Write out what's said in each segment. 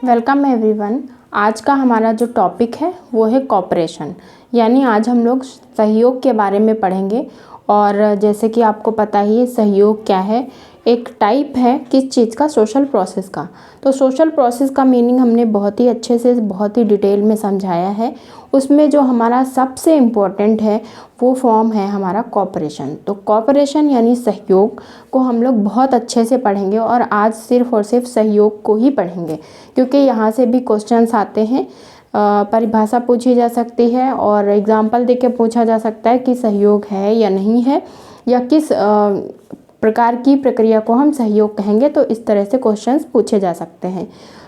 Welcome everyone. आज का हमारा जो टॉपिक है वो है कोऑपरेशन, यानी आज हम लोग सहयोग के बारे में पढ़ेंगे। और जैसे कि आपको पता ही है सहयोग क्या है, एक टाइप है किस चीज़ का, सोशल प्रोसेस का। तो सोशल प्रोसेस का मीनिंग हमने बहुत ही अच्छे से बहुत ही डिटेल में समझाया है। उसमें जो हमारा सबसे इम्पोर्टेंट है वो फॉर्म है हमारा कोऑपरेशन। तो कोऑपरेशन यानी सहयोग को हम लोग बहुत अच्छे से पढ़ेंगे और आज सिर्फ़ और सिर्फ सहयोग को ही पढ़ेंगे, क्योंकि यहाँ से भी क्वेश्चंस आते हैं। परिभाषा पूछी जा सकती है और एग्जाम्पल देके पूछा जा सकता है कि सहयोग है या नहीं है, या किस प्रकार की प्रक्रिया को हम सहयोग कहेंगे। तो इस तरह से क्वेश्चंस पूछे जा सकते हैं।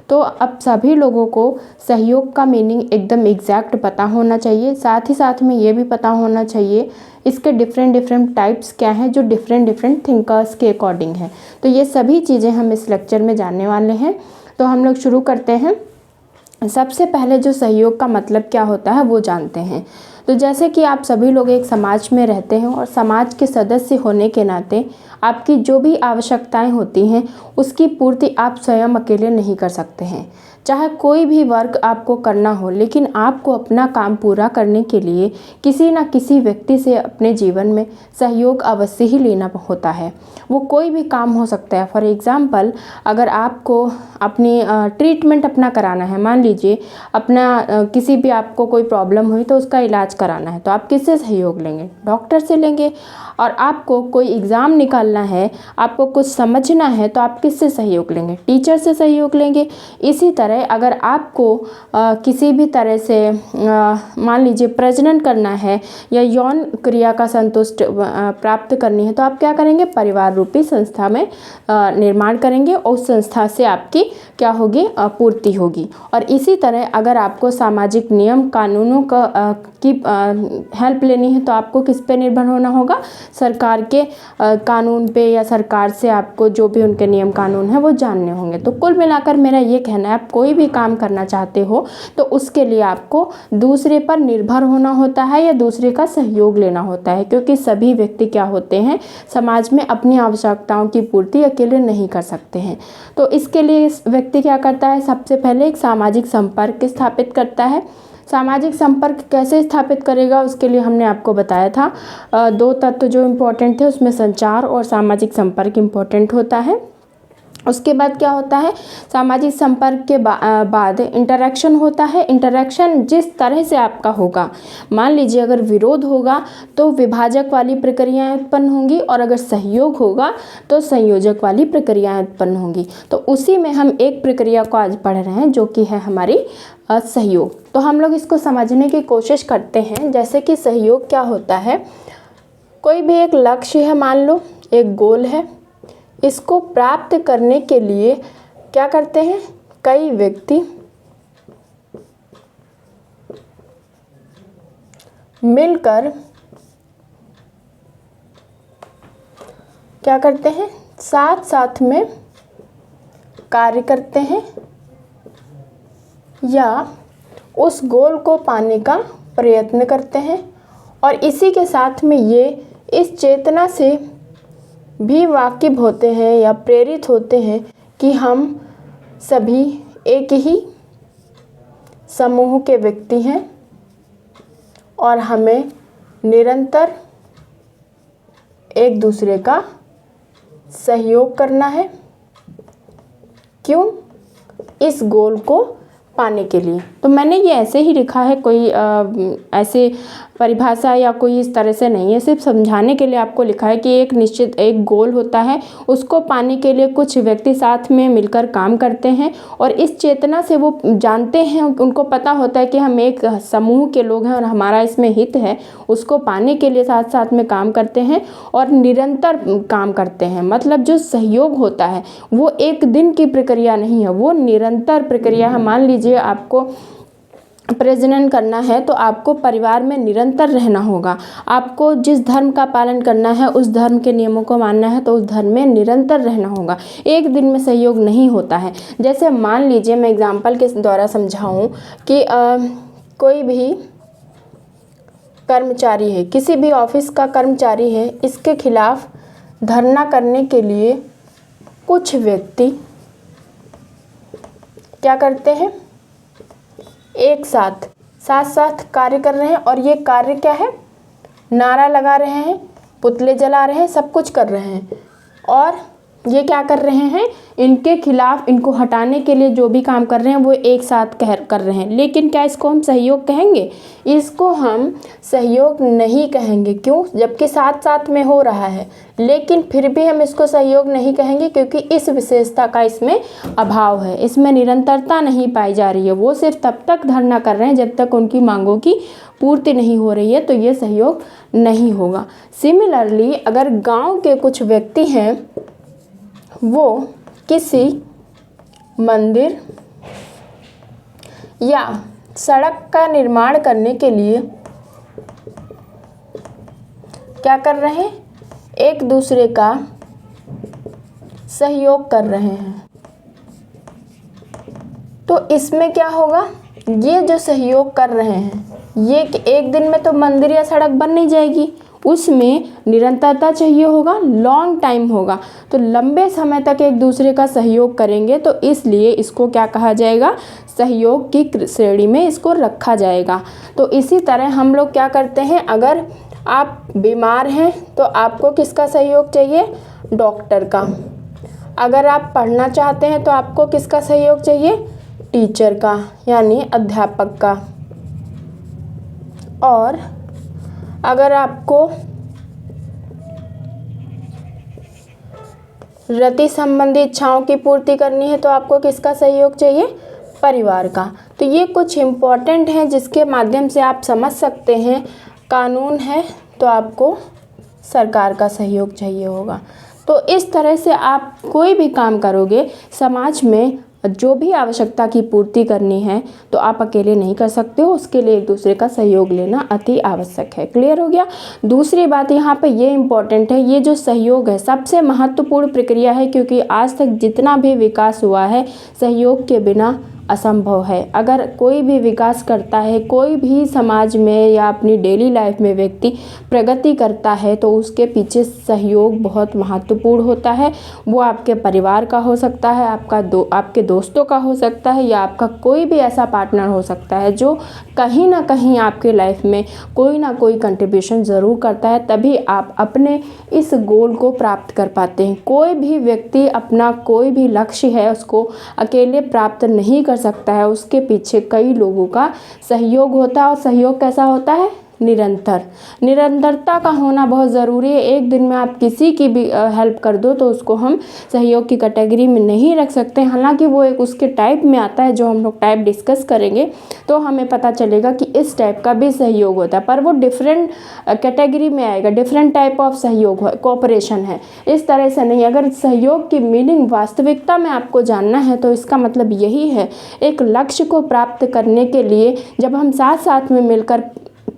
तो अब सभी लोगों को सहयोग का मीनिंग एकदम एग्जैक्ट पता होना चाहिए। साथ ही साथ में ये भी पता होना चाहिए इसके डिफरेंट टाइप्स क्या हैं, जो डिफरेंट थिंकर्स के अकॉर्डिंग है। तो ये सभी चीज़ें हम इस लेक्चर में जानने वाले हैं। तो हम लोग शुरू करते हैं। सबसे पहले जो सहयोग का मतलब क्या होता है वो जानते हैं। तो जैसे कि आप सभी लोग एक समाज में रहते हैं और समाज के सदस्य होने के नाते आपकी जो भी आवश्यकताएं होती हैं उसकी पूर्ति आप स्वयं अकेले नहीं कर सकते हैं। चाहे कोई भी वर्क आपको करना हो, लेकिन आपको अपना काम पूरा करने के लिए किसी न किसी व्यक्ति से अपने जीवन में सहयोग अवश्य ही लेना होता है। वो कोई भी काम हो सकता है। फॉर एग्ज़ाम्पल, अगर आपको अपनी ट्रीटमेंट अपना कराना है, मान लीजिए अपना किसी भी आपको कोई प्रॉब्लम हुई तो उसका इलाज कराना है, तो आप किससे सहयोग लेंगे? डॉक्टर से लेंगे। और आपको कोई एग्ज़ाम निकालना है, आपको कुछ समझना है, तो आप किससे सहयोग लेंगे? टीचर से सहयोग लेंगे। इसी तरह अगर आपको किसी भी तरह से मान लीजिए प्रजनन करना है या यौन क्रिया का संतुष्ट प्राप्त करनी है, तो आप क्या करेंगे? परिवार रूपी संस्था में निर्माण करेंगे और उस संस्था से आपकी क्या होगी? पूर्ति होगी। और इसी तरह अगर आपको सामाजिक नियम कानूनों की हेल्प लेनी है, तो आपको किस पे निर्भर होना होगा? सरकार के कानून पे, या सरकार से आपको जो भी उनके नियम कानून है वो जानने होंगे। तो कुल मिलाकर मेरा ये कहना है, आप कोई भी काम करना चाहते हो तो उसके लिए आपको दूसरे पर निर्भर होना होता है या दूसरे का सहयोग लेना होता है, क्योंकि सभी व्यक्ति क्या होते हैं, समाज में अपनी आवश्यकताओं की पूर्ति अकेले नहीं कर सकते हैं। तो इसके लिए इस व्यक्ति क्या करता है? सबसे पहले एक सामाजिक संपर्क स्थापित करता है। सामाजिक संपर्क कैसे स्थापित करेगा? उसके लिए हमने आपको बताया था दो तत्व जो इम्पोर्टेंट थे, उसमें संचार और सामाजिक संपर्क इम्पोर्टेंट होता है। उसके बाद क्या होता है? सामाजिक संपर्क के बाद इंटरेक्शन होता है। इंटरेक्शन जिस तरह से आपका होगा, मान लीजिए अगर विरोध होगा तो विभाजक वाली प्रक्रियाएं उत्पन्न होंगी, और अगर सहयोग होगा तो संयोजक वाली प्रक्रियाएं उत्पन्न होंगी। तो उसी में हम एक प्रक्रिया को आज पढ़ रहे हैं जो कि है हमारी सहयोग। तो हम लोग इसको समझने की कोशिश करते हैं। जैसे कि सहयोग क्या होता है? कोई भी एक लक्ष्य है, मान लो एक गोल है, इसको प्राप्त करने के लिए क्या करते हैं? कई व्यक्ति मिलकर क्या करते हैं? साथ साथ में कार्य करते हैं या उस गोल को पाने का प्रयत्न करते हैं। और इसी के साथ में ये इस चेतना से भी वाकिफ होते हैं या प्रेरित होते हैं कि हम सभी एक ही समूह के व्यक्ति हैं और हमें निरंतर एक दूसरे का सहयोग करना है। क्यों? इस गोल को पाने के लिए। तो मैंने ये ऐसे ही लिखा है, कोई ऐसे परिभाषा या कोई इस तरह से नहीं है, सिर्फ समझाने के लिए आपको लिखा है कि एक निश्चित एक गोल होता है, उसको पाने के लिए कुछ व्यक्ति साथ में मिलकर काम करते हैं और इस चेतना से वो जानते हैं, उनको पता होता है कि हम एक समूह के लोग हैं और हमारा इसमें हित है। उसको पाने के लिए साथ साथ में काम करते हैं और निरंतर काम करते हैं। मतलब जो सहयोग होता है वो एक दिन की प्रक्रिया नहीं है, वो निरंतर प्रक्रिया है। मान लीजिए आपको प्रजनन करना है तो आपको परिवार में निरंतर रहना होगा। आपको जिस धर्म का पालन करना है, उस धर्म के नियमों को मानना है, तो उस धर्म में निरंतर रहना होगा। एक दिन में सहयोग नहीं होता है। जैसे मान लीजिए मैं एग्जाम्पल के द्वारा समझाऊं कि कोई भी कर्मचारी है, किसी भी ऑफिस का कर्मचारी है, इसके खिलाफ धरना करने के लिए कुछ व्यक्ति क्या करते हैं, एक साथ साथ कार्य कर रहे हैं। और ये कार्य क्या है, नारा लगा रहे हैं, पुतले जला रहे हैं, सब कुछ कर रहे हैं। और ये क्या कर रहे हैं, इनके खिलाफ, इनको हटाने के लिए जो भी काम कर रहे हैं वो एक साथ कर रहे हैं। लेकिन क्या इसको हम सहयोग कहेंगे? इसको हम सहयोग नहीं कहेंगे। क्यों? जबकि साथ साथ में हो रहा है, लेकिन फिर भी हम इसको सहयोग नहीं कहेंगे, क्योंकि इस विशेषता का इसमें अभाव है, इसमें निरंतरता नहीं पाई जा रही है। वो सिर्फ तब तक धरना कर रहे हैं जब तक उनकी मांगों की पूर्ति नहीं हो रही है, तो ये सहयोग नहीं होगा। सिमिलरली अगर गांव के कुछ व्यक्ति हैं, वो किसी मंदिर या सड़क का निर्माण करने के लिए क्या कर रहे हैं, एक दूसरे का सहयोग कर रहे हैं, तो इसमें क्या होगा, ये जो सहयोग कर रहे हैं, ये एक दिन में तो मंदिर या सड़क बन नहीं जाएगी, उसमें निरंतरता चाहिए होगा, लॉन्ग टाइम होगा, तो लंबे समय तक एक दूसरे का सहयोग करेंगे, तो इसलिए इसको क्या कहा जाएगा, सहयोग की श्रेणी में इसको रखा जाएगा। तो इसी तरह हम लोग क्या करते हैं, अगर आप बीमार हैं तो आपको किसका सहयोग चाहिए, डॉक्टर का। अगर आप पढ़ना चाहते हैं तो आपको किसका सहयोग चाहिए, टीचर का, यानी अध्यापक का। और अगर आपको रति संबंधी इच्छाओं की पूर्ति करनी है तो आपको किसका सहयोग चाहिए, परिवार का। तो ये कुछ इम्पॉर्टेंट हैं जिसके माध्यम से आप समझ सकते हैं, कानून है तो आपको सरकार का सहयोग चाहिए होगा। तो इस तरह से आप कोई भी काम करोगे, समाज में जो भी आवश्यकता की पूर्ति करनी है तो आप अकेले नहीं कर सकते हो, उसके लिए एक दूसरे का सहयोग लेना अति आवश्यक है। क्लियर हो गया। दूसरी बात यहाँ पे ये इम्पॉर्टेंट है, ये जो सहयोग है सबसे महत्वपूर्ण प्रक्रिया है, क्योंकि आज तक जितना भी विकास हुआ है सहयोग के बिना असंभव है। अगर कोई भी विकास करता है, कोई भी समाज में या अपनी डेली लाइफ में व्यक्ति प्रगति करता है, तो उसके पीछे सहयोग बहुत महत्वपूर्ण होता है। वो आपके परिवार का हो सकता है, आपके दोस्तों का हो सकता है, या आपका कोई भी ऐसा पार्टनर हो सकता है जो कहीं ना कहीं आपके लाइफ में कोई ना कोई कंट्रीब्यूशन ज़रूर करता है, तभी आप अपने इस गोल को प्राप्त कर पाते हैं। कोई भी व्यक्ति अपना कोई भी लक्ष्य है उसको अकेले प्राप्त नहीं कर सकता है, उसके पीछे कई लोगों का सहयोग होता है। और सहयोग कैसा होता है, निरंतरता का होना बहुत ज़रूरी है। एक दिन में आप किसी की भी हेल्प कर दो तो उसको हम सहयोग की कैटेगरी में नहीं रख सकते। हालांकि वो एक उसके टाइप में आता है, जो हम लोग टाइप डिस्कस करेंगे तो हमें पता चलेगा कि इस टाइप का भी सहयोग होता है, पर वो डिफरेंट कैटेगरी में आएगा, डिफरेंट टाइप ऑफ सहयोग है, कोऑपरेशन है, इस तरह से नहीं। अगर सहयोग की मीनिंग वास्तविकता में आपको जानना है तो इसका मतलब यही है, एक लक्ष्य को प्राप्त करने के लिए जब हम साथ साथ में मिलकर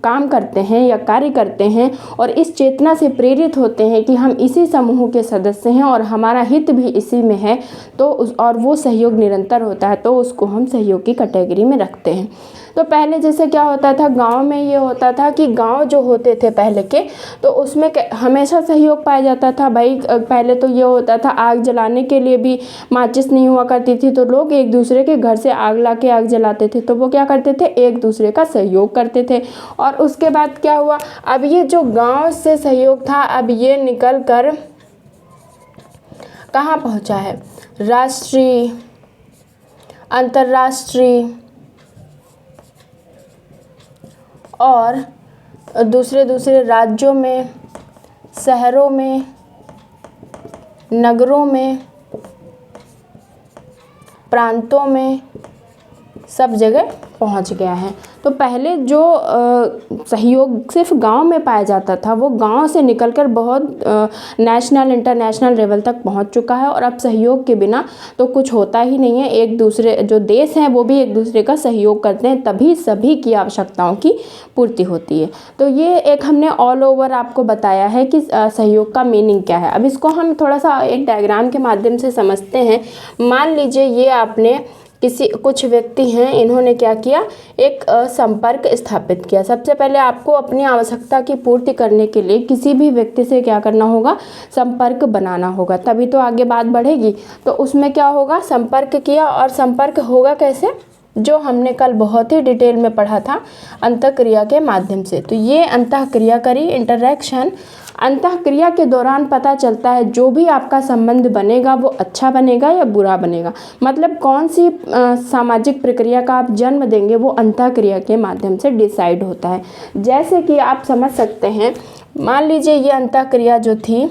काम करते हैं या कार्य करते हैं और इस चेतना से प्रेरित होते हैं कि हम इसी समूह के सदस्य हैं और हमारा हित भी इसी में है, तो और वो सहयोग निरंतर होता है, तो उसको हम सहयोग की कैटेगरी में रखते हैं। तो पहले जैसे क्या होता था, गांव में ये होता था कि गांव जो होते थे पहले के, तो उसमें हमेशा सहयोग पाया जाता था। भाई पहले तो ये होता था, आग जलाने के लिए भी माचिस नहीं हुआ करती थी, तो लोग एक दूसरे के घर से आग ला के आग जलाते थे, तो वो क्या करते थे, एक दूसरे का सहयोग करते थे। और उसके बाद क्या हुआ, अब ये जो गांव से सहयोग था, अब ये निकल कर कहाँ पहुँचा है, राष्ट्रीय, अंतर्राष्ट्रीय और दूसरे राज्यों में, शहरों में, नगरों में, प्रांतों में, सब जगह पहुंच गया है। तो पहले जो सहयोग सिर्फ गांव में पाया जाता था, वो गांव से निकलकर बहुत नेशनल इंटरनेशनल लेवल तक पहुंच चुका है। और अब सहयोग के बिना तो कुछ होता ही नहीं है। एक दूसरे जो देश हैं वो भी एक दूसरे का सहयोग करते हैं, तभी सभी की आवश्यकताओं की पूर्ति होती है। तो ये एक हमने ऑल ओवर आपको बताया है कि सहयोग का मीनिंग क्या है। अब इसको हम थोड़ा सा एक डायग्राम के माध्यम से समझते हैं। मान लीजिए ये आपने कुछ व्यक्ति हैं, इन्होंने क्या किया, एक संपर्क स्थापित किया। सबसे पहले आपको अपनी आवश्यकता की पूर्ति करने के लिए किसी भी व्यक्ति से क्या करना होगा, संपर्क बनाना होगा, तभी तो आगे बात बढ़ेगी। तो उसमें क्या होगा, संपर्क किया, और संपर्क होगा कैसे, जो हमने कल बहुत ही डिटेल में पढ़ा था, अंतःक्रिया के माध्यम से। तो ये अंतःक्रिया करी, इंटरैक्शन, अंतःक्रिया के दौरान पता चलता है जो भी आपका संबंध बनेगा वो अच्छा बनेगा या बुरा बनेगा। मतलब कौन सी सामाजिक प्रक्रिया का आप जन्म देंगे वो अंतःक्रिया के माध्यम से डिसाइड होता है। जैसे कि आप समझ सकते हैं, मान लीजिए ये अंतःक्रिया जो थी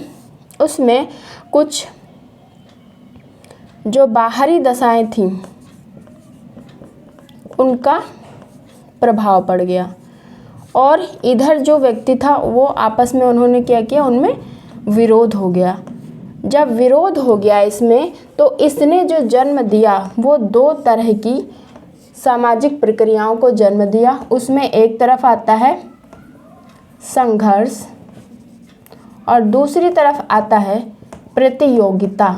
उसमें कुछ जो बाहरी दशाएं थीं उनका प्रभाव पड़ गया, और इधर जो व्यक्ति था वो आपस में उन्होंने क्या किया, उनमें विरोध हो गया। जब विरोध हो गया इसमें, तो इसने जो जन्म दिया वो दो तरह की सामाजिक प्रक्रियाओं को जन्म दिया। उसमें एक तरफ आता है संघर्ष और दूसरी तरफ आता है प्रतियोगिता,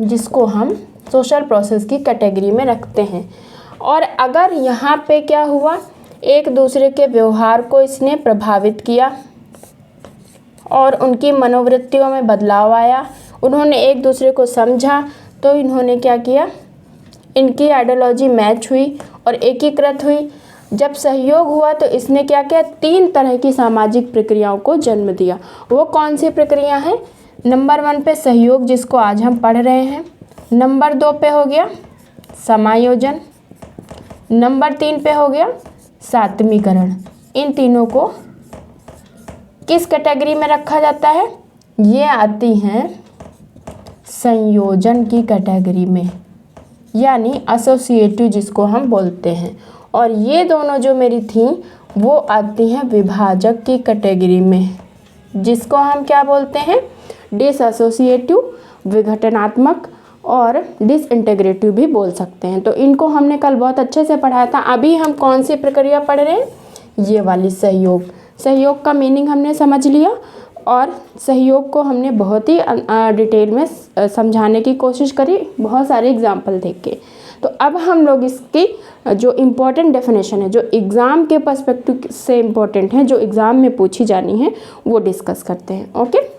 जिसको हम सोशल प्रोसेस की कैटेगरी में रखते हैं। और अगर यहाँ पे क्या हुआ, एक दूसरे के व्यवहार को इसने प्रभावित किया और उनकी मनोवृत्तियों में बदलाव आया, उन्होंने एक दूसरे को समझा, तो इन्होंने क्या किया, इनकी आइडियोलॉजी मैच हुई और एकीकृत हुई। जब सहयोग हुआ तो इसने क्या किया, तीन तरह की सामाजिक प्रक्रियाओं को जन्म दिया। वो कौन सी प्रक्रिया है, नंबर 1 पे सहयोग, जिसको आज हम पढ़ रहे हैं। नंबर 2 पे हो गया समायोजन। नंबर 3 पे हो गया सात्मीकरण। इन तीनों को किस कैटेगरी में रखा जाता है, ये आती हैं संयोजन की कैटेगरी में, यानी एसोसिएटिव जिसको हम बोलते हैं। और ये दोनों जो मेरी थी वो आती हैं विभाजक की कैटेगरी में, जिसको हम क्या बोलते हैं, डिसएसोसिएटिव, विघटनात्मक और डिसइंटीग्रेटिव भी बोल सकते हैं। तो इनको हमने कल बहुत अच्छे से पढ़ाया था। अभी हम कौन सी प्रक्रिया पढ़ रहे हैं, ये वाली सहयोग। सहयोग का मीनिंग हमने समझ लिया और सहयोग को हमने बहुत ही डिटेल में समझाने की कोशिश करी, बहुत सारे एग्जाम्पल देख के। तो अब हम लोग इसकी जो इम्पोर्टेंट डेफिनेशन है, जो एग्ज़ाम के पर्सपेक्टिव से इम्पोर्टेंट है, जो एग्ज़ाम में पूछी जानी है, वो डिस्कस करते हैं। ओके,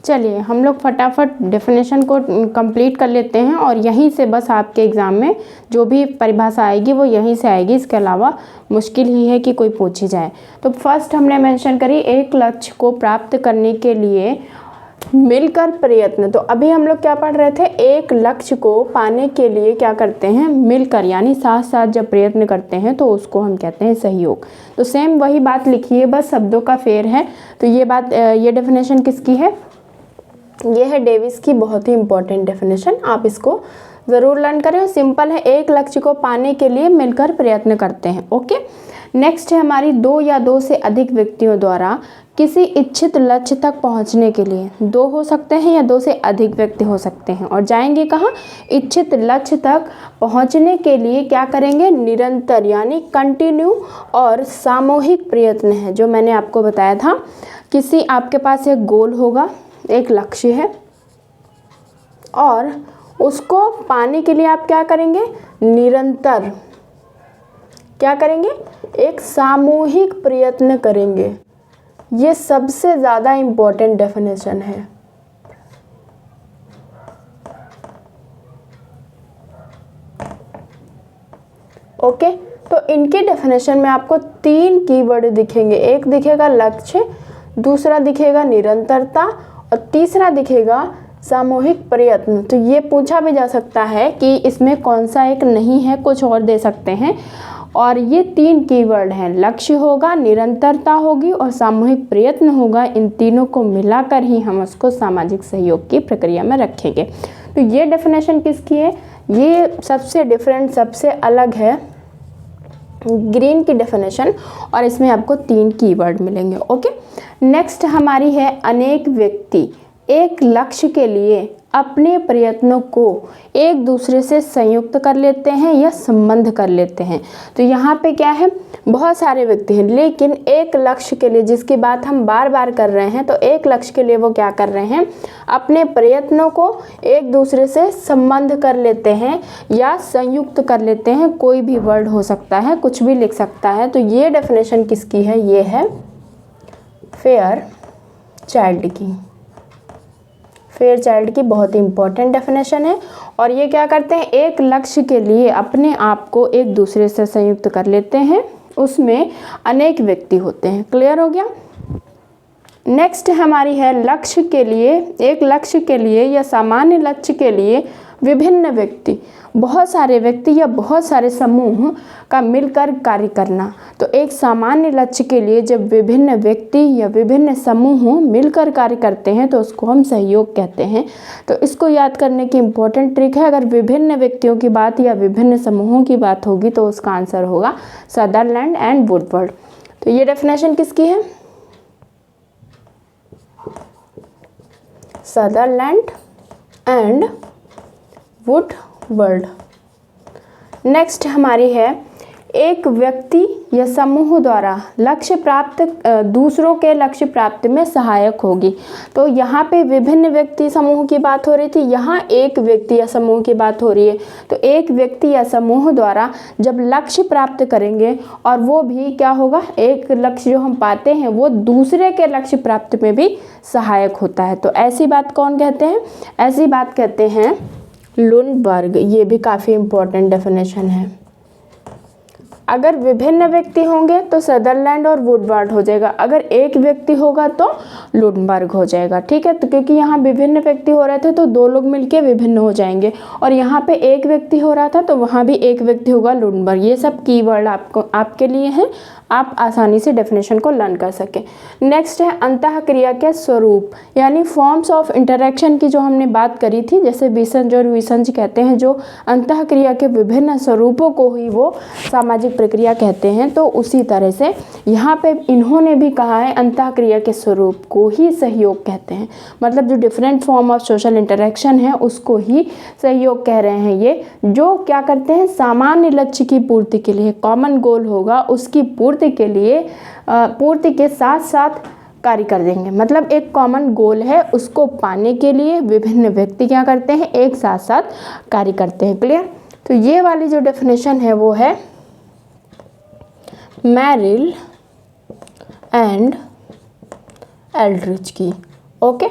चलिए हम लोग फटाफट डेफिनेशन को कंप्लीट कर लेते हैं, और यहीं से बस आपके एग्ज़ाम में जो भी परिभाषा आएगी वो यहीं से आएगी, इसके अलावा मुश्किल ही है कि कोई पूछी जाए। तो फर्स्ट हमने मेंशन करी, एक लक्ष्य को प्राप्त करने के लिए मिलकर प्रयत्न। तो अभी हम लोग क्या पढ़ रहे थे, एक लक्ष्य को पाने के लिए क्या करते हैं, मिलकर, यानी साथ साथ जब प्रयत्न करते हैं तो उसको हम कहते हैं सहयोग। तो सेम वही बात लिखी है, बस शब्दों का फेर है। तो ये बात, ये डेफिनेशन किसकी है, ये है डेविस की, बहुत ही इंपॉर्टेंट डेफिनेशन, आप इसको ज़रूर लर्न करें। सिंपल है, एक लक्ष्य को पाने के लिए मिलकर प्रयत्न करते हैं। ओके, नेक्स्ट है हमारी, दो या दो से अधिक व्यक्तियों द्वारा किसी इच्छित लक्ष्य तक पहुंचने के लिए। दो हो सकते हैं या दो से अधिक व्यक्ति हो सकते हैं, और जाएंगे कहाँ, इच्छित लक्ष्य तक पहुंचने के लिए क्या करेंगे, निरंतर यानी कंटिन्यू और सामूहिक प्रयत्न है। जो मैंने आपको बताया था, किसी आपके पास एक गोल होगा, एक लक्ष्य है, और उसको पाने के लिए आप क्या करेंगे, निरंतर क्या करेंगे, एक सामूहिक प्रयत्न करेंगे। ये सबसे ज़्यादा इम्पोर्टेंट डेफिनेशन है। ओके, तो इनके डेफिनेशन में आपको 3 कीवर्ड दिखेंगे, एक दिखेगा लक्ष्य, दूसरा दिखेगा निरंतरता, और तीसरा दिखेगा सामूहिक प्रयत्न। तो ये पूछा भी जा सकता है कि इसमें कौन सा एक नहीं है, कुछ और दे सकते हैं। और ये 3 कीवर्ड हैं, लक्ष्य होगा, निरंतरता होगी और सामूहिक प्रयत्न होगा। इन तीनों को मिलाकर ही हम उसको सामाजिक सहयोग की प्रक्रिया में रखेंगे। तो ये डेफिनेशन किसकी है, ये सबसे डिफरेंट, सबसे अलग है, ग्रीन की डेफिनेशन, और इसमें आपको 3 कीवर्ड मिलेंगे। ओके, नेक्स्ट हमारी है, अनेक व्यक्ति एक लक्ष्य के लिए अपने प्रयत्नों को एक दूसरे से संयुक्त कर लेते हैं या संबंध कर लेते हैं। तो यहाँ पे क्या है, बहुत सारे व्यक्ति हैं लेकिन एक लक्ष्य के लिए, जिसकी बात हम बार बार कर रहे हैं, तो एक लक्ष्य के लिए वो क्या कर रहे हैं, अपने प्रयत्नों को एक दूसरे से संबंध कर लेते हैं या संयुक्त कर लेते हैं। कोई भी वर्ड हो सकता है, कुछ भी लिख सकता है। तो ये डेफिनेशन किसकी है, ये है फेयर चाइल्ड की। फेयर चाइल्ड की बहुत ही इंपॉर्टेंट डेफिनेशन है। और ये क्या करते हैं, एक लक्ष्य के लिए अपने आप को एक दूसरे से संयुक्त कर लेते हैं, उसमें अनेक व्यक्ति होते हैं। क्लियर हो गया। नेक्स्ट हमारी है लक्ष्य के लिए, एक लक्ष्य के लिए या सामान्य लक्ष्य के लिए विभिन्न व्यक्ति, बहुत सारे व्यक्ति या बहुत सारे समूह का मिलकर कार्य करना। तो एक सामान्य लक्ष्य के लिए जब विभिन्न व्यक्ति या विभिन्न समूह मिलकर कार्य करते हैं तो उसको हम सहयोग कहते हैं। तो इसको याद करने की इम्पोर्टेंट ट्रिक है, अगर विभिन्न व्यक्तियों की बात या विभिन्न समूहों की बात होगी तो उसका आंसर होगा सदरलैंड एंड वुडवर्ड। तो ये डेफिनेशन किसकी है, सदरलैंड एंड वुडवर्ड। नेक्स्ट हमारी है एक व्यक्ति या समूह द्वारा लक्ष्य प्राप्त दूसरों के लक्ष्य प्राप्ति में सहायक होगी। तो यहाँ पे विभिन्न व्यक्ति समूह की बात हो रही थी, यहाँ एक व्यक्ति या समूह की बात हो रही है। तो एक व्यक्ति या समूह द्वारा जब लक्ष्य प्राप्त करेंगे और वो भी क्या होगा, एक लक्ष्य जो हम पाते हैं वो दूसरे के लक्ष्य प्राप्ति में भी सहायक होता है। तो ऐसी बात कौन कहते हैं, ऐसी बात कहते हैं लुंडबर्ग। ये भी काफ़ी इम्पोर्टेंट डेफिनेशन है। अगर विभिन्न व्यक्ति होंगे तो सदरलैंड और वुडवर्ड हो जाएगा, अगर एक व्यक्ति होगा तो लुंडबर्ग हो जाएगा। ठीक है, तो क्योंकि यहाँ विभिन्न व्यक्ति हो रहे थे तो दो लोग मिलके विभिन्न हो जाएंगे, और यहाँ पे एक व्यक्ति हो रहा था तो वहाँ भी एक व्यक्ति होगा, लुंडबर्ग। ये सब कीवर्ड आपके लिए हैं, आप आसानी से डेफिनेशन को लर्न कर सकें। नेक्स्ट है अंतःक्रिया के स्वरूप, यानी फॉर्म्स ऑफ इंटरेक्शन की जो हमने बात करी थी, जैसे बीसंज और विसंज कहते हैं, जो अंतःक्रिया के विभिन्न स्वरूपों को ही वो सामाजिक प्रक्रिया कहते हैं। तो उसी तरह से यहाँ पे इन्होंने भी कहा है अंतःक्रिया के स्वरूप को ही सहयोग कहते हैं, मतलब जो different form of social interaction है उसको ही सहयोग कह रहे हैं। ये जो क्या करते हैं, सामान्य लक्ष्य की पूर्ति के लिए, कॉमन गोल होगा उसकी पूर्ति के लिए पूर्ति के साथ साथ कार्य कर देंगे। मतलब एक कॉमन गोल है, उसको पाने के लिए विभिन्न व्यक्ति क्या करते हैं, एक साथ साथ कार्य करते हैं। क्लियर। तो ये वाली जो डेफिनेशन है वो है मैरिल एंड एल्ड्रिच की। ओके।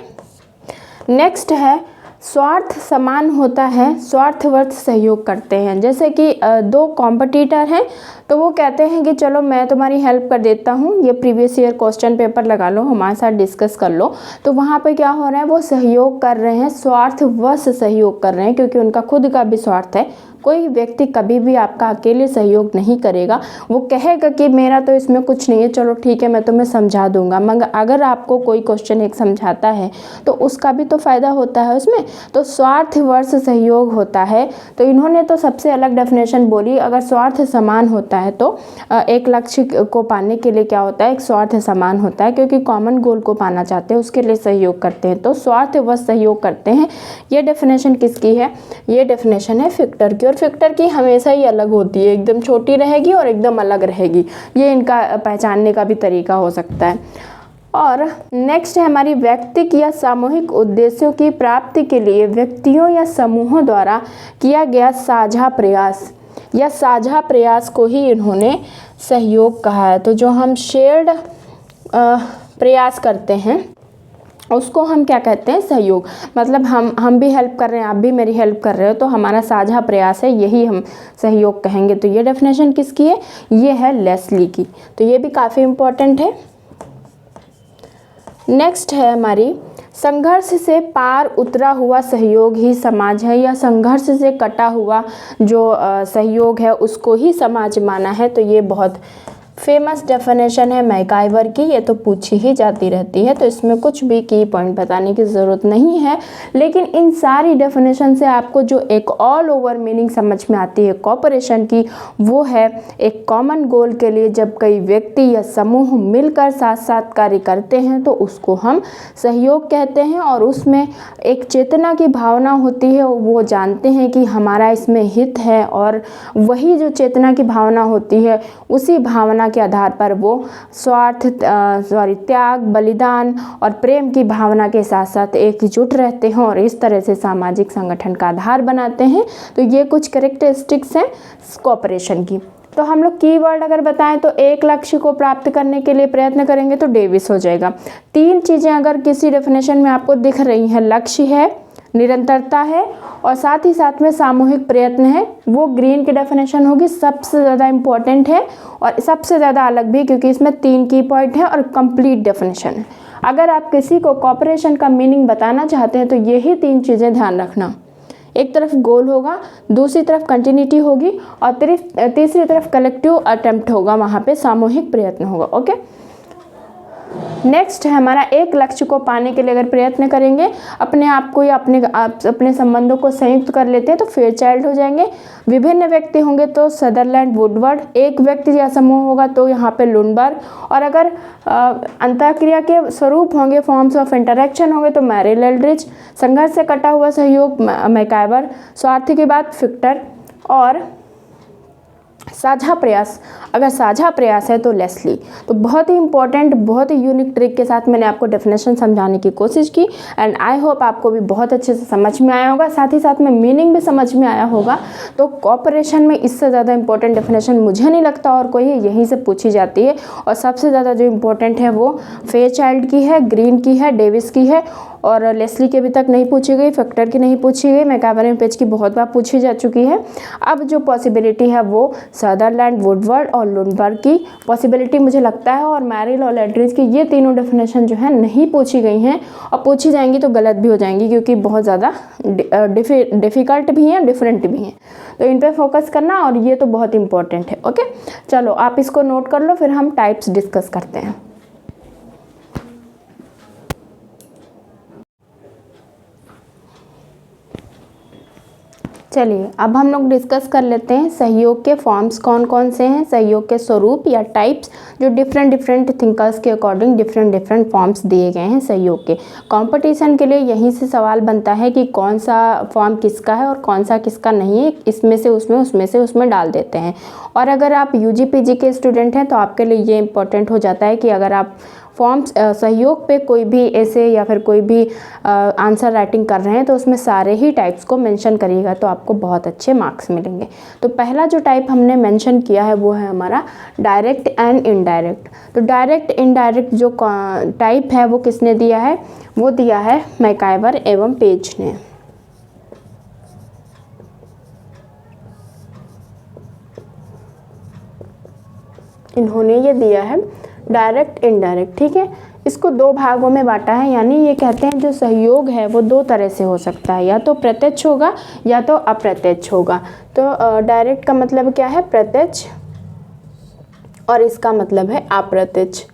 नेक्स्ट है स्वार्थ समान होता है, स्वार्थवर्त सहयोग करते हैं। जैसे कि दो कॉम्पिटिटर हैं तो वो कहते हैं कि चलो मैं तुम्हारी हेल्प कर देता हूँ, ये प्रीवियस ईयर क्वेश्चन पेपर लगा लो, हमारे साथ डिस्कस कर लो। तो वहाँ पे क्या हो रहा है, वो सहयोग कर रहे हैं, स्वार्थवश सहयोग कर रहे हैं, क्योंकि उनका खुद का भी स्वार्थ है। कोई व्यक्ति कभी भी आपका अकेले सहयोग नहीं करेगा, वो कहेगा कि मेरा तो इसमें कुछ नहीं है, चलो ठीक है मैं तुम्हें समझा दूंगा। मगर अगर आपको कोई क्वेश्चन एक समझाता है तो उसका भी तो फ़ायदा होता है उसमें, तो स्वार्थवश सहयोग होता है। तो इन्होंने तो सबसे अलग डेफिनेशन बोली, अगर स्वार्थ समान होता है तो एक लक्ष्य को पाने के लिए क्या होता है, एक स्वार्थ समान होता है, क्योंकि कॉमन गोल को पाना चाहते हैं उसके लिए सहयोग करते हैं, तो स्वार्थवश सहयोग करते हैं। ये डेफिनेशन किसकी है, ये डेफिनेशन है फिक्टर की। और फिक्टर की हमेशा ही अलग होती है, एकदम छोटी रहेगी और एकदम अलग रहेगी, ये इनका पहचानने का भी तरीका हो सकता है। और नेक्स्ट है हमारी व्यक्तिक या सामूहिक उद्देश्यों की प्राप्ति के लिए व्यक्तियों या समूहों द्वारा किया गया साझा प्रयास, या साझा प्रयास को ही इन्होंने सहयोग कहा है। तो जो हम शेयर्ड प्रयास करते हैं उसको हम क्या कहते हैं, सहयोग। मतलब हम भी हेल्प कर रहे हैं, आप भी मेरी हेल्प कर रहे हो, तो हमारा साझा प्रयास है, यही हम सहयोग कहेंगे। तो ये डेफिनेशन किसकी है, ये है लेस्ली की। तो ये भी काफ़ी इम्पोर्टेंट है। नेक्स्ट है हमारी संघर्ष से पार उतरा हुआ सहयोग ही समाज है, या संघर्ष से कटा हुआ जो सहयोग है उसको ही समाज माना है। तो ये बहुत फेमस डेफिनेशन है मैकाइवर की, ये तो पूछी ही जाती रहती है, तो इसमें कुछ भी की पॉइंट बताने की ज़रूरत नहीं है। लेकिन इन सारी डेफिनेशन से आपको जो एक ऑल ओवर मीनिंग समझ में आती है कोऑपरेशन की, वो है एक कॉमन गोल के लिए जब कई व्यक्ति या समूह मिलकर साथ साथ कार्य करते हैं तो उसको हम सहयोग कहते हैं। और उसमें एक चेतना की भावना होती है, वो जानते हैं कि हमारा इसमें हित है, और वही जो चेतना की भावना होती है उसी भावना के आधार पर वो त्याग, बलिदान और प्रेम की भावना के साथ साथ एकजुट रहते हैं और इस तरह से सामाजिक संगठन का आधार बनाते हैं। तो ये कुछ कैरेक्टरिस्टिक्स हैं कोऑपरेशन की। तो हम लोग कीवर्ड अगर बताएं तो एक लक्ष्य को प्राप्त करने के लिए प्रयत्न करेंगे तो डेविस हो जाएगा। 3 चीज़ें अगर किसी डेफिनेशन में आपको दिख रही हैं, लक्ष्य है, निरंतरता है और साथ ही साथ में सामूहिक प्रयत्न है, वो ग्रीन की डेफिनेशन होगी, सबसे ज़्यादा इम्पॉर्टेंट है और सबसे ज़्यादा अलग भी, क्योंकि इसमें 3 की पॉइंट है और कंप्लीट डेफिनेशन है। अगर आप किसी को कोऑपरेशन का मीनिंग बताना चाहते हैं तो यही 3 चीज़ें ध्यान रखना। एक तरफ गोल होगा, दूसरी तरफ कंटिन्यूटी होगी और तीसरी तरफ कलेक्टिव अटेम्प्ट होगा, वहाँ पे सामूहिक प्रयत्न होगा। ओके, नेक्स्ट है हमारा एक लक्ष्य को पाने के लिए अगर प्रयत्न करेंगे, अपने आप को या अपने संबंधों को संयुक्त कर लेते हैं तो फेयरचाइल्ड हो जाएंगे। विभिन्न व्यक्ति होंगे तो सदरलैंड वुडवर्ड, एक व्यक्ति या समूह होगा तो यहाँ पे लुनबर्ग, और अगर अंतःक्रिया के स्वरूप होंगे, फॉर्म्स ऑफ इंटरेक्शन होंगे तो मैरिल एल्ड्रिच, संघर्ष से कटा हुआ सहयोग मैकाइवर, स्वार्थ की बात फिक्टर, और साझा प्रयास, अगर साझा प्रयास है तो लेस्ली। तो बहुत ही इंपॉर्टेंट, बहुत ही यूनिक ट्रिक के साथ मैंने आपको डेफिनेशन समझाने की कोशिश की एंड आई होप आपको भी बहुत अच्छे से समझ में आया होगा, साथ ही साथ में मीनिंग भी समझ में आया होगा। तो कोऑपरेशन में इससे ज़्यादा इंपॉर्टेंट डेफिनेशन मुझे नहीं लगता और कोई है, यहीं से पूछी जाती है। और सबसे ज़्यादा जो इम्पोर्टेंट है वो फेयरचाइल्ड की है, ग्रीन की है, डेविस की है और लेस्ली की अभी तक नहीं पूछी गई, फैक्टर की नहीं पूछी गई, मैकाइवर एंड पेज की बहुत बार पूछी जा चुकी है। अब जो पॉसिबिलिटी है वो सदरलैंड, वुडवर्ड और लुनबर्ग की पॉसिबिलिटी मुझे लगता है, और मैरिल और एल्ड्रिच की ये तीनों डेफिनेशन जो है नहीं पूछी गई हैं और पूछी जाएंगी तो गलत भी हो जाएंगी क्योंकि बहुत ज़्यादा डिफ़िकल्ट भी हैं, डिफरेंट भी हैं। तो इन पर फोकस करना और ये तो बहुत इंपॉर्टेंट है। ओके, चलो आप इसको नोट कर लो, फिर हम टाइप्स डिस्कस करते हैं। चलिए अब हम लोग डिस्कस कर लेते हैं सहयोग के फॉर्म्स कौन कौन से हैं, सहयोग के स्वरूप या टाइप्स जो डिफरेंट थिंकर्स के अकॉर्डिंग डिफरेंट फॉर्म्स दिए गए हैं सहयोग के। कंपटीशन के लिए यहीं से सवाल बनता है कि कौन सा फॉर्म किसका है और कौन सा किसका नहीं है, इसमें से उसमें, उसमें से उसमें डाल देते हैं। और अगर आप यूजी पीजी के स्टूडेंट हैं तो आपके लिए ये इंपॉर्टेंट हो जाता है कि अगर आप फॉर्म्स सहयोग पे कोई भी ऐसे या फिर कोई भी आंसर राइटिंग कर रहे हैं तो उसमें सारे ही टाइप्स को मेंशन करिएगा तो आपको बहुत अच्छे मार्क्स मिलेंगे। तो पहला जो टाइप हमने मेंशन किया है वो है हमारा डायरेक्ट एंड इनडायरेक्ट। तो डायरेक्ट इनडायरेक्ट जो टाइप है वो किसने दिया है, वो दिया है मैकाइवर एवं पेज ने। इन्होंने ये दिया है डायरेक्ट इनडायरेक्ट, ठीक है। इसको 2 भागों में बांटा है, यानी ये कहते हैं जो सहयोग है वो 2 तरह से हो सकता है, या तो प्रत्यक्ष होगा या तो अप्रत्यक्ष होगा। तो डायरेक्ट का मतलब क्या है, प्रत्यक्ष, और इसका मतलब है अप्रत्यक्ष।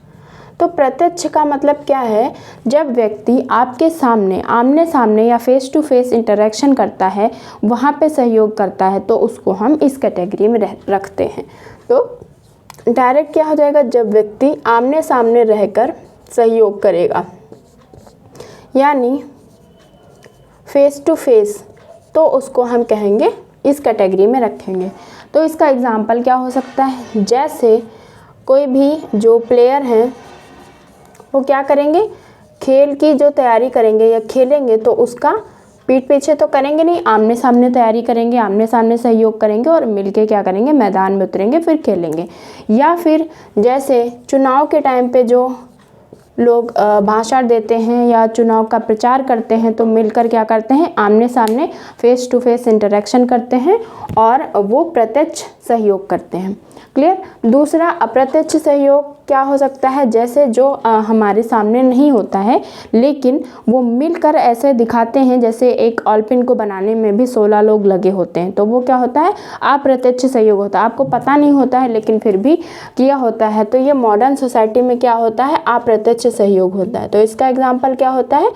तो प्रत्यक्ष का मतलब क्या है, जब व्यक्ति आपके सामने आमने सामने या फेस टू फेस इंटरेक्शन करता है, वहाँ पे सहयोग करता है, तो उसको हम इस कैटेगरी में रखते हैं। तो डायरेक्ट क्या हो जाएगा, जब व्यक्ति आमने सामने रहकर सहयोग करेगा, यानी फेस टू फेस, तो उसको हम कहेंगे इस कैटेगरी में रखेंगे। तो इसका एग्जांपल क्या हो सकता है, जैसे कोई भी जो प्लेयर हैं वो क्या करेंगे, खेल की जो तैयारी करेंगे या खेलेंगे तो उसका पीठ पीछे तो करेंगे नहीं, आमने सामने तैयारी करेंगे, आमने सामने सहयोग करेंगे और मिलके क्या करेंगे, मैदान में उतरेंगे फिर खेलेंगे। या फिर जैसे चुनाव के टाइम पे जो लोग भाषण देते हैं या चुनाव का प्रचार करते हैं तो मिलकर क्या करते हैं, आमने सामने फेस टू फेस इंटरेक्शन करते हैं और वो प्रत्यक्ष सहयोग करते हैं। क्लियर। दूसरा अप्रत्यक्ष सहयोग क्या हो सकता है, जैसे जो हमारे सामने नहीं होता है लेकिन वो मिलकर ऐसे दिखाते हैं, जैसे एक ऑलपिन को बनाने में भी 16 लोग लगे होते हैं, तो वो क्या होता है, अप्रत्यक्ष सहयोग होता है। आपको पता नहीं होता है लेकिन फिर भी किया होता है, तो ये मॉडर्न सोसाइटी में क्या होता है, अप्रत्यक्ष सहयोग होता है। तो इसका एग्जाम्पल क्या होता है,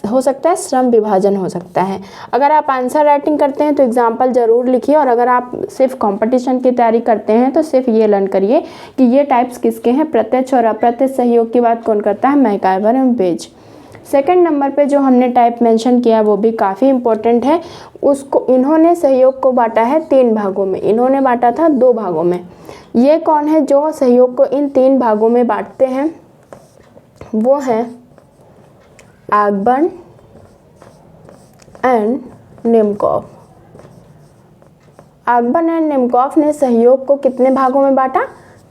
हो सकता है श्रम विभाजन हो सकता है। अगर आप आंसर राइटिंग करते हैं तो एग्जाम्पल ज़रूर लिखिए, और अगर आप सिर्फ कंपटीशन की तैयारी करते हैं तो सिर्फ ये लर्न करिए कि ये टाइप्स किसके हैं, प्रत्यक्ष और अप्रत्यक्ष सहयोग की बात कौन करता है, मैकआइवर एवं पेज। सेकंड नंबर पे जो हमने टाइप मेंशन किया वो भी काफ़ी इंपॉर्टेंट है। उसको इन्होंने सहयोग को बांटा है 3 भागों में, इन्होंने बांटा था 2 भागों में। ये कौन है जो सहयोग को इन 3 भागों में बांटते हैं, वो है आगबर्न एंड निमकॉफ। आगबर्न एंड निमकॉफ ने सहयोग को कितने भागों में बांटा,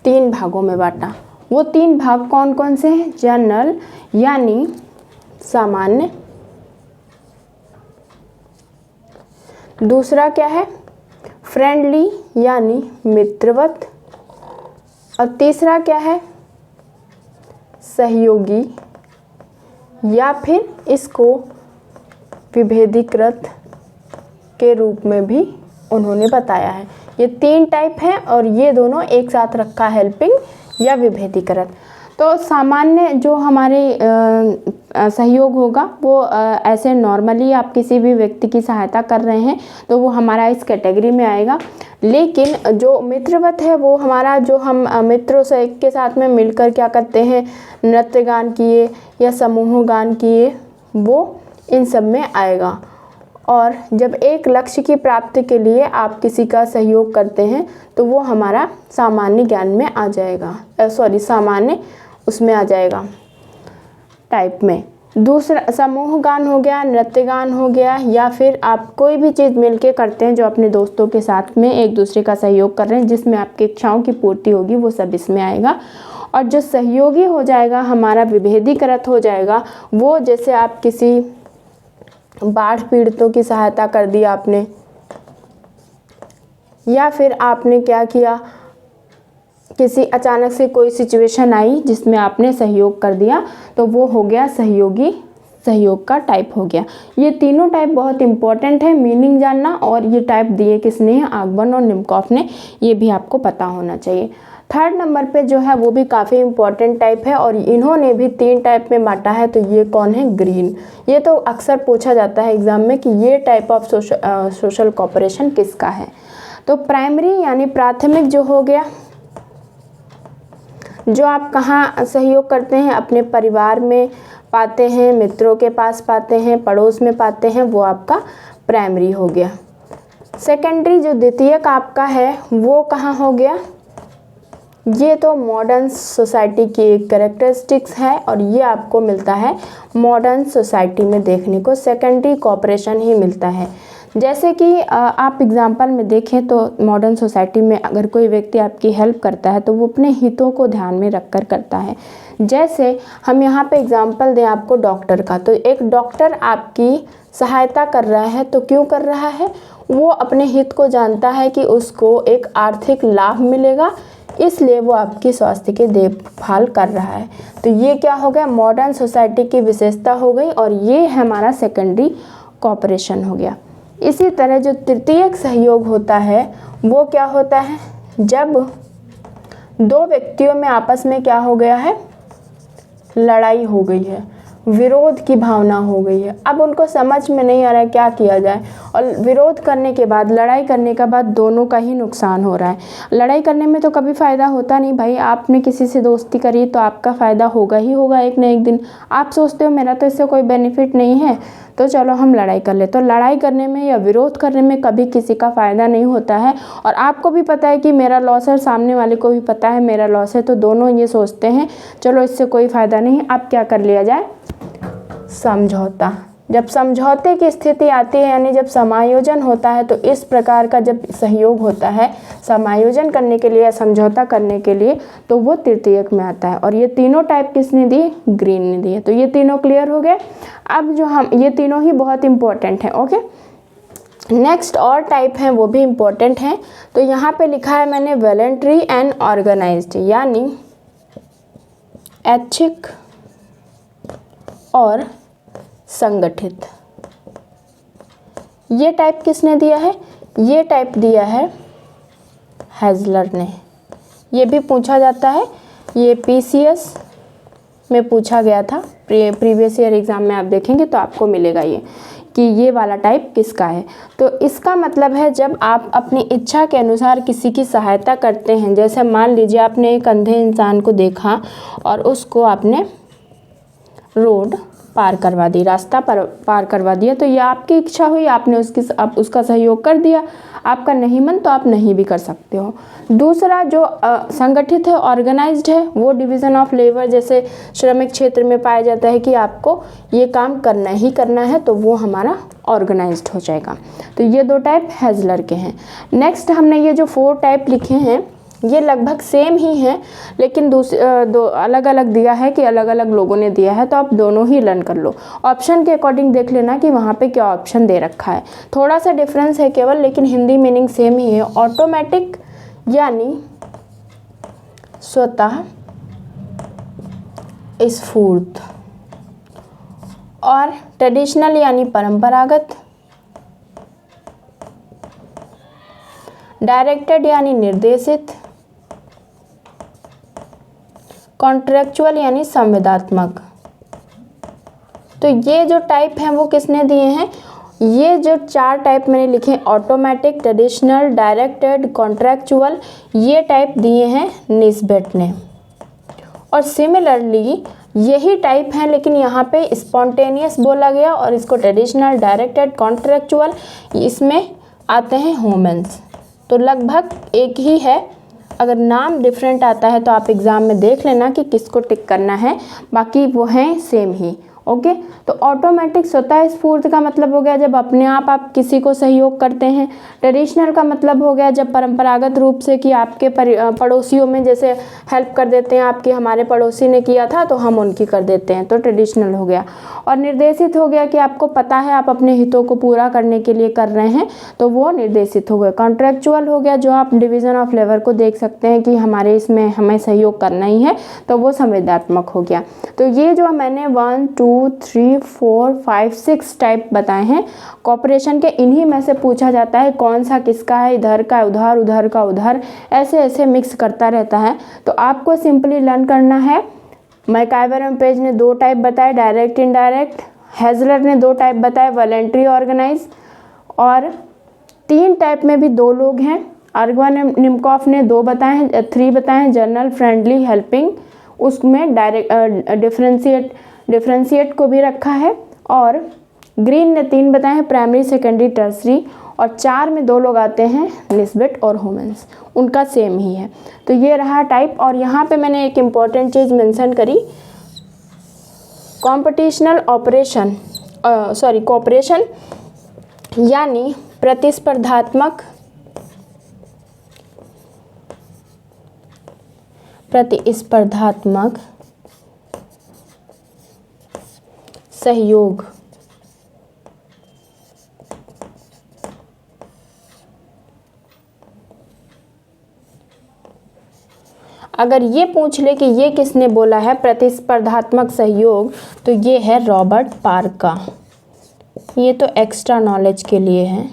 3 भागों में बांटा। वो 3 भाग कौन कौन से हैं, जनरल यानी सामान्य, दूसरा क्या है फ्रेंडली यानी मित्रवत, और तीसरा क्या है सहयोगी, या फिर इसको विभेदीकृत के रूप में भी उन्होंने बताया है। ये 3 टाइप हैं और ये दोनों एक साथ रखा, हेल्पिंग या विभेदीकृत। तो सामान्य जो हमारे सहयोग होगा वो ऐसे नॉर्मली आप किसी भी व्यक्ति की सहायता कर रहे हैं तो वो हमारा इस कैटेगरी में आएगा। लेकिन जो मित्रवत है वो हमारा, जो हम मित्रों से के साथ में मिलकर क्या करते हैं, नृत्य गान किए या समूह गान किए, वो इन सब में आएगा। और जब एक लक्ष्य की प्राप्ति के लिए आप किसी का सहयोग करते हैं तो वो हमारा सामान्य ज्ञान में आ जाएगा, सामान्य उसमें आ जाएगा टाइप में। दूसरा समूह गान हो गया, नृत्य गान हो गया, या फिर आप कोई भी चीज़ मिलके करते हैं जो अपने दोस्तों के साथ में एक दूसरे का सहयोग कर रहे हैं, जिसमें आपकी इच्छाओं की पूर्ति होगी, वो सब इसमें आएगा। और जो सहयोगी हो जाएगा हमारा, विभेदीकृत हो जाएगा, वो जैसे आप किसी बाढ़ पीड़ितों की सहायता कर दी आपने, या फिर आपने क्या किया, किसी अचानक से कोई सिचुएशन आई जिसमें आपने सहयोग कर दिया, तो वो हो गया सहयोगी, सहयोग का टाइप हो गया। ये तीनों टाइप बहुत इंपॉर्टेंट है, मीनिंग जानना, और ये टाइप दिए किसने हैं, आगबर्न और निमकॉफ ने, ये भी आपको पता होना चाहिए। थर्ड नंबर पे जो है वो भी काफ़ी इंपॉर्टेंट टाइप है और इन्होंने भी 3 टाइप में बांटा है। तो ये कौन है, ग्रीन। ये तो अक्सर पूछा जाता है एग्जाम में कि ये टाइप ऑफ सोशल कोऑपरेशन किसका है। तो प्राइमरी यानी प्राथमिक जो हो गया, जो आप कहाँ सहयोग करते हैं, अपने परिवार में पाते हैं, मित्रों के पास पाते हैं, पड़ोस में पाते हैं, वो आपका प्राइमरी हो गया। सेकेंडरी जो द्वितीयक आपका है वो कहाँ हो गया, ये तो मॉडर्न सोसाइटी की एक कैरेक्टरिस्टिक्स है और ये आपको मिलता है मॉडर्न सोसाइटी में देखने को, सेकेंडरी कोऑपरेशन ही मिलता है। जैसे कि आप एग्जांपल में देखें तो मॉडर्न सोसाइटी में अगर कोई व्यक्ति आपकी हेल्प करता है तो वो अपने हितों को ध्यान में रखकर करता है। जैसे हम यहाँ पे एग्जांपल दें आपको डॉक्टर का, तो एक डॉक्टर आपकी सहायता कर रहा है, तो क्यों कर रहा है, वो अपने हित को जानता है कि उसको एक आर्थिक लाभ मिलेगा, इसलिए वो आपकी स्वास्थ्य की देखभाल कर रहा है। तो ये क्या हो गया, मॉडर्न सोसाइटी की विशेषता हो गई और ये हमारा सेकेंडरी कोऑपरेशन हो गया। इसी तरह जो तृतीयक सहयोग होता है वो क्या होता है, जब 2 व्यक्तियों में आपस में क्या हो गया है, लड़ाई हो गई है, विरोध की भावना हो गई है, अब उनको समझ में नहीं आ रहा है क्या किया जाए, और विरोध करने के बाद, लड़ाई करने के बाद दोनों का ही नुकसान हो रहा है। लड़ाई करने में तो कभी फ़ायदा होता नहीं भाई, आपने किसी से दोस्ती करी तो आपका फ़ायदा होगा ही होगा एक न एक दिन। आप सोचते हो मेरा तो इससे कोई बेनिफिट नहीं है तो चलो हम लड़ाई कर ले, तो लड़ाई करने में या विरोध करने में कभी किसी का फ़ायदा नहीं होता है। और आपको भी पता है कि मेरा लॉस है, सामने वाले को भी पता है मेरा लॉस है, तो दोनों ये सोचते हैं चलो इससे कोई फ़ायदा नहीं, अब क्या कर लिया जाए, समझौता। जब समझौते की स्थिति आती है यानी जब समायोजन होता है, तो इस प्रकार का जब सहयोग होता है समायोजन करने के लिए या समझौता करने के लिए, तो वो तृतीयक में आता है। और ये तीनों टाइप किसने दी, ग्रीन ने दिए। तो ये तीनों क्लियर हो गए। अब जो हम ये तीनों ही बहुत इंपॉर्टेंट हैं, ओके। नेक्स्ट और टाइप हैं वो भी इम्पोर्टेंट हैं। तो यहाँ पे लिखा है मैंने वॉलंटरी एंड ऑर्गेनाइज्ड, यानी ऐच्छिक और संगठित। ये टाइप किसने दिया है? ये टाइप दिया है हैज़लर ने। ये भी पूछा जाता है, ये पीसीएस में पूछा गया था, प्रीवियस ईयर एग्ज़ाम में आप देखेंगे तो आपको मिलेगा ये कि ये वाला टाइप किसका है। तो इसका मतलब है जब आप अपनी इच्छा के अनुसार किसी की सहायता करते हैं, जैसे मान लीजिए आपने एक अंधे इंसान को देखा और उसको आपने रोड पार करवा दी, रास्ता पार करवा दिया, तो ये आपकी इच्छा हुई, आपने उसका सहयोग कर दिया। आपका नहीं मन तो आप नहीं भी कर सकते हो। दूसरा जो संगठित है, ऑर्गेनाइज्ड है, वो डिवीज़न ऑफ लेबर जैसे श्रमिक क्षेत्र में पाया जाता है कि आपको ये काम करना ही करना है, तो वो हमारा ऑर्गेनाइज्ड हो जाएगा। तो ये दो टाइप हैज़लर के हैं। नेक्स्ट हमने ये जो 4 टाइप लिखे हैं ये लगभग सेम ही हैं, लेकिन दो अलग अलग दिया है कि अलग अलग लोगों ने दिया है, तो आप दोनों ही लर्न कर लो। ऑप्शन के अकॉर्डिंग देख लेना कि वहाँ पे क्या ऑप्शन दे रखा है, थोड़ा सा डिफरेंस है केवल, लेकिन हिंदी मीनिंग सेम ही है। ऑटोमेटिक यानी स्वतः स्फूर्त, और ट्रेडिशनल यानी परंपरागत, डायरेक्टेड यानी निर्देशित, कॉन्ट्रेक्चुअल यानी संविदात्मक। तो ये जो टाइप हैं वो किसने दिए हैं? ये जो 4 टाइप मैंने लिखे, ऑटोमेटिक, ट्रेडिशनल, डायरेक्टेड, कॉन्ट्रेक्चुअल, ये टाइप दिए हैं निस्बेट ने। और सिमिलरली यही टाइप हैं, लेकिन यहाँ पे स्पॉन्टेनियस बोला गया और इसको ट्रेडिशनल, डायरेक्टेड, कॉन्ट्रेक्चुअल, इसमें आते हैं ह्यूमन्स। तो लगभग एक ही है, अगर नाम डिफरेंट आता है तो आप एग्ज़ाम में देख लेना कि किसको टिक करना है, बाकी वो हैं सेम ही। ओके, तो ऑटोमेटिक स्वतः स्फूर्त का मतलब हो गया जब अपने आप किसी को सहयोग करते हैं। ट्रेडिशनल का मतलब हो गया जब परंपरागत रूप से कि आपके पड़ोसियों में जैसे हेल्प कर देते हैं, आपके हमारे पड़ोसी ने किया था तो हम उनकी कर देते हैं, तो ट्रेडिशनल हो गया। और निर्देशित हो गया कि आपको पता है आप अपने हितों को पूरा करने के लिए कर रहे हैं, तो वो निर्देशित हो गया। कॉन्ट्रेक्चुअल हो गया जो आप डिवीज़न ऑफ लेबर को देख सकते हैं कि हमारे इसमें हमें सहयोग करना ही है, तो वो संविदात्मक हो गया। तो ये जो मैंने 1 2 3 4 5 6 टाइप बताए हैं कॉपरेशन के, इन्हीं में से पूछा जाता है कौन सा किसका है, इधर का उधर, उधर का उधर, ऐसे ऐसे मिक्स करता रहता है। तो आपको सिंपली लर्न करना है। मैकाइवर एंड पेज ने 2 टाइप बताए, डायरेक्ट इनडायरेक्ट। हैज़लर ने 2 टाइप बताए, वॉलंटरी ऑर्गेनाइज। और 3 टाइप में भी 2 लोग हैं। अर्गवानिमकॉफ ने 2 बताए हैं, 3 बताए हैं, जर्नल, फ्रेंडली, हेल्पिंग, उसमें डायरेक्ट डिफरेंशिएट को भी रखा है। और ग्रीन ने 3 बताए हैं, प्राइमरी, सेकेंडरी, टर्सरी। और 4 में 2 लोग आते हैं, निस्बेट और ह्यूमन्स, उनका सेम ही है। तो ये रहा टाइप। और यहाँ पे मैंने एक इम्पॉर्टेंट चीज़ मेंशन करी, कॉम्पिटिशनल कोऑपरेशन यानी प्रतिस्पर्धात्मक सहयोग। अगर ये पूछ ले कि ये किसने बोला है प्रतिस्पर्धात्मक सहयोग, तो ये है रॉबर्ट पार्क का। ये तो एक्स्ट्रा नॉलेज के लिए है।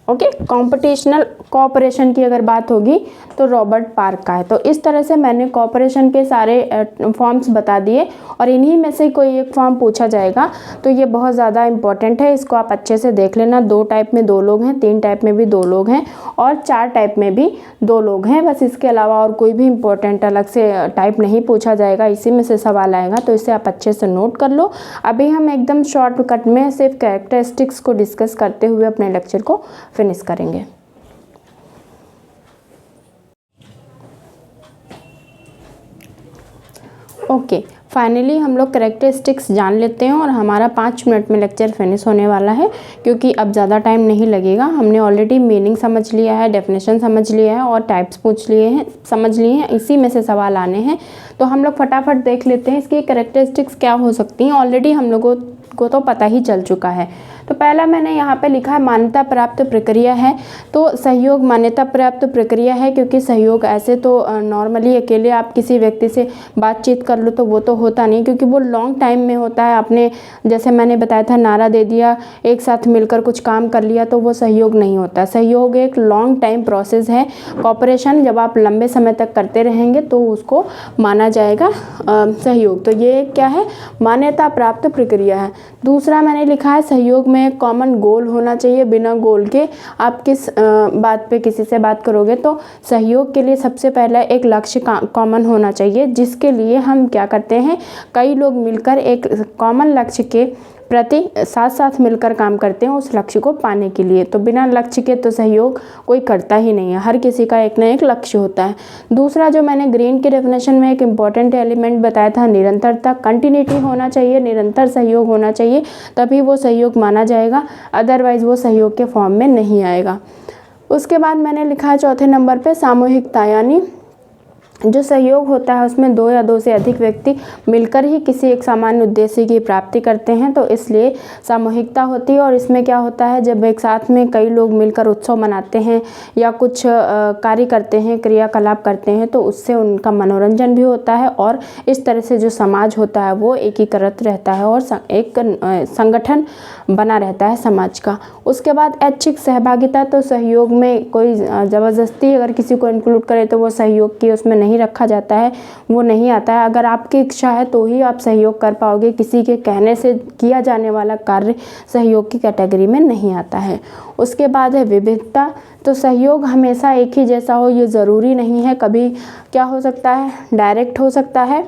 ओके, कॉम्पिटिशनल कोऑपरेशन की अगर बात होगी तो रॉबर्ट पार्क का है। तो इस तरह से मैंने कोऑपरेशन के सारे फॉर्म्स बता दिए, और इन्हीं में से कोई एक फॉर्म पूछा जाएगा, तो ये बहुत ज़्यादा इंपॉर्टेंट है, इसको आप अच्छे से देख लेना। 2 टाइप में 2 लोग हैं, 3 टाइप में भी 2 लोग हैं, और 4 टाइप में भी 2 लोग हैं। बस इसके अलावा और कोई भी इंपॉर्टेंट अलग से टाइप नहीं पूछा जाएगा, इसी में से सवाल आएगा, तो इसे आप अच्छे से नोट कर लो। अभी हम एकदम शॉर्टकट में सिर्फ कैरेक्टरिस्टिक्स को डिस्कस करते हुए अपने लेक्चर को फिनिश करेंगे। ओके, फाइनली हम लोग कैरेक्टरिस्टिक्स जान लेते हैं और हमारा 5 मिनट में लेक्चर फिनिश होने वाला है, क्योंकि अब ज़्यादा टाइम नहीं लगेगा। हमने ऑलरेडी मीनिंग समझ लिया है, डेफिनेशन समझ लिया है और टाइप्स समझ लिए हैं, इसी में से सवाल आने हैं। तो हम लोग फटाफट देख लेते हैं इसकी कैरेक्टरिस्टिक्स क्या हो सकती हैं। ऑलरेडी हम लोगों को तो पता ही चल चुका है। तो पहला मैंने यहाँ पे लिखा है मान्यता प्राप्त प्रक्रिया है। तो सहयोग मान्यता प्राप्त प्रक्रिया है, क्योंकि सहयोग ऐसे तो नॉर्मली अकेले आप किसी व्यक्ति से बातचीत कर लो तो वो तो होता नहीं, क्योंकि वो लॉन्ग टाइम में होता है। आपने जैसे मैंने बताया था, नारा दे दिया, एक साथ मिलकर कुछ काम कर लिया, तो वो सहयोग नहीं होता। सहयोग एक लॉन्ग टाइम प्रोसेस है। कॉपरेशन जब आप लंबे समय तक करते रहेंगे तो उसको माना जाएगा सहयोग। तो ये क्या है, मान्यता प्राप्त प्रक्रिया है। दूसरा मैंने लिखा है सहयोग में कॉमन गोल होना चाहिए। बिना गोल के आप किस बात पे किसी से बात करोगे। तो सहयोग के लिए सबसे पहले एक लक्ष्य कॉमन होना चाहिए, जिसके लिए हम क्या करते हैं, कई लोग मिलकर एक कॉमन लक्ष्य के प्रति साथ साथ मिलकर काम करते हैं उस लक्ष्य को पाने के लिए। तो बिना लक्ष्य के तो सहयोग कोई करता ही नहीं है, हर किसी का एक ना एक लक्ष्य होता है। दूसरा जो मैंने ग्रीन की डेफिनेशन में एक इम्पॉर्टेंट एलिमेंट बताया था, निरंतरता, कंटिन्यूटी होना चाहिए, निरंतर सहयोग होना चाहिए, तभी वो सहयोग माना जाएगा, अदरवाइज़ वो सहयोग के फॉर्म में नहीं आएगा। उसके बाद मैंने लिखा है चौथे नंबर पे सामूहिकता, यानी जो सहयोग होता है उसमें दो या दो से अधिक व्यक्ति मिलकर ही किसी एक सामान्य उद्देश्य की प्राप्ति करते हैं, तो इसलिए सामूहिकता होती है। और इसमें क्या होता है, जब एक साथ में कई लोग मिलकर उत्सव मनाते हैं या कुछ कार्य करते हैं, क्रियाकलाप करते हैं, तो उससे उनका मनोरंजन भी होता है और इस तरह से जो समाज होता है वो एकीकृत रहता है और एक संगठन बना रहता है समाज का। उसके बाद ऐच्छिक सहभागिता, तो सहयोग में कोई ज़बरदस्ती अगर किसी को इंक्लूड करे तो वो सहयोग की उसमें नहीं रखा जाता है, वो नहीं आता है। अगर आपकी इच्छा है तो ही आप सहयोग कर पाओगे, किसी के कहने से किया जाने वाला कार्य सहयोग की कैटेगरी में नहीं आता है। उसके बाद है विविधता, तो सहयोग हमेशा एक ही जैसा हो ये ज़रूरी नहीं है। कभी क्या हो सकता है, डायरेक्ट हो सकता है,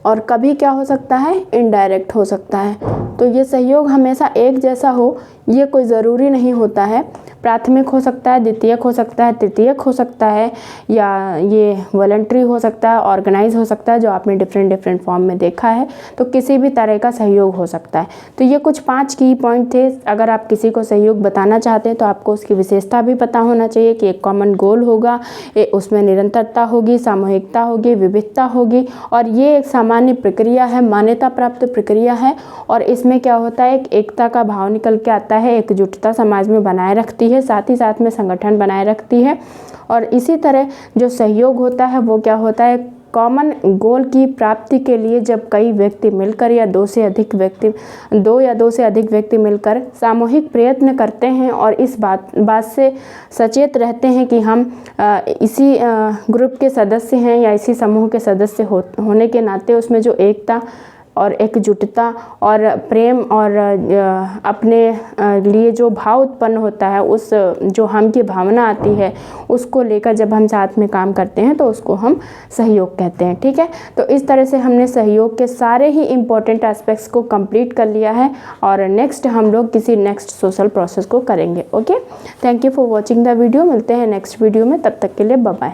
और कभी क्या हो सकता है, इनडायरेक्ट हो सकता है। तो ये सहयोग हमेशा एक जैसा हो ये कोई ज़रूरी नहीं होता है। प्राथमिक हो सकता है, द्वितीयक हो सकता है, तृतीयक हो सकता है, या ये वॉलंटरी हो सकता है, ऑर्गेनाइज हो सकता है, जो आपने डिफरेंट फॉर्म में देखा है। तो किसी भी तरह का सहयोग हो सकता है। तो ये कुछ 5 की पॉइंट थे। अगर आप किसी को सहयोग बताना चाहते हैं तो आपको उसकी विशेषता भी पता होना चाहिए कि एक कॉमन गोल होगा, उसमें निरंतरता होगी, सामूहिकता होगी, विविधता होगी, और ये एक सामान्य प्रक्रिया है, मान्यता प्राप्त प्रक्रिया है। और इसमें क्या होता है, एक एकता का भाव निकल के आता है, एकजुटता समाज में बनाए रखती है, साथ ही साथ में संगठन बनाए रखती है। और इसी तरह जो सहयोग होता है वो क्या होता है, कॉमन गोल की प्राप्ति के लिए जब कई व्यक्ति मिलकर या दो या दो से अधिक व्यक्ति मिलकर सामूहिक प्रयत्न करते हैं और इस बात से सचेत रहते हैं कि हम इसी ग्रुप के सदस्य हैं या इसी समूह के सदस्य होने के नाते उसमें जो एकता और एकजुटता और प्रेम और अपने लिए जो भाव उत्पन्न होता है, उस जो हम की भावना आती है, उसको लेकर जब हम साथ में काम करते हैं तो उसको हम सहयोग कहते हैं। ठीक है, तो इस तरह से हमने सहयोग के सारे ही इम्पोर्टेंट एस्पेक्ट्स को कंप्लीट कर लिया है और नेक्स्ट हम लोग किसी नेक्स्ट सोशल प्रोसेस को करेंगे। Okay, thank you for watching the video. मिलते हैं नेक्स्ट वीडियो में, तब तक के लिए बाय बाय।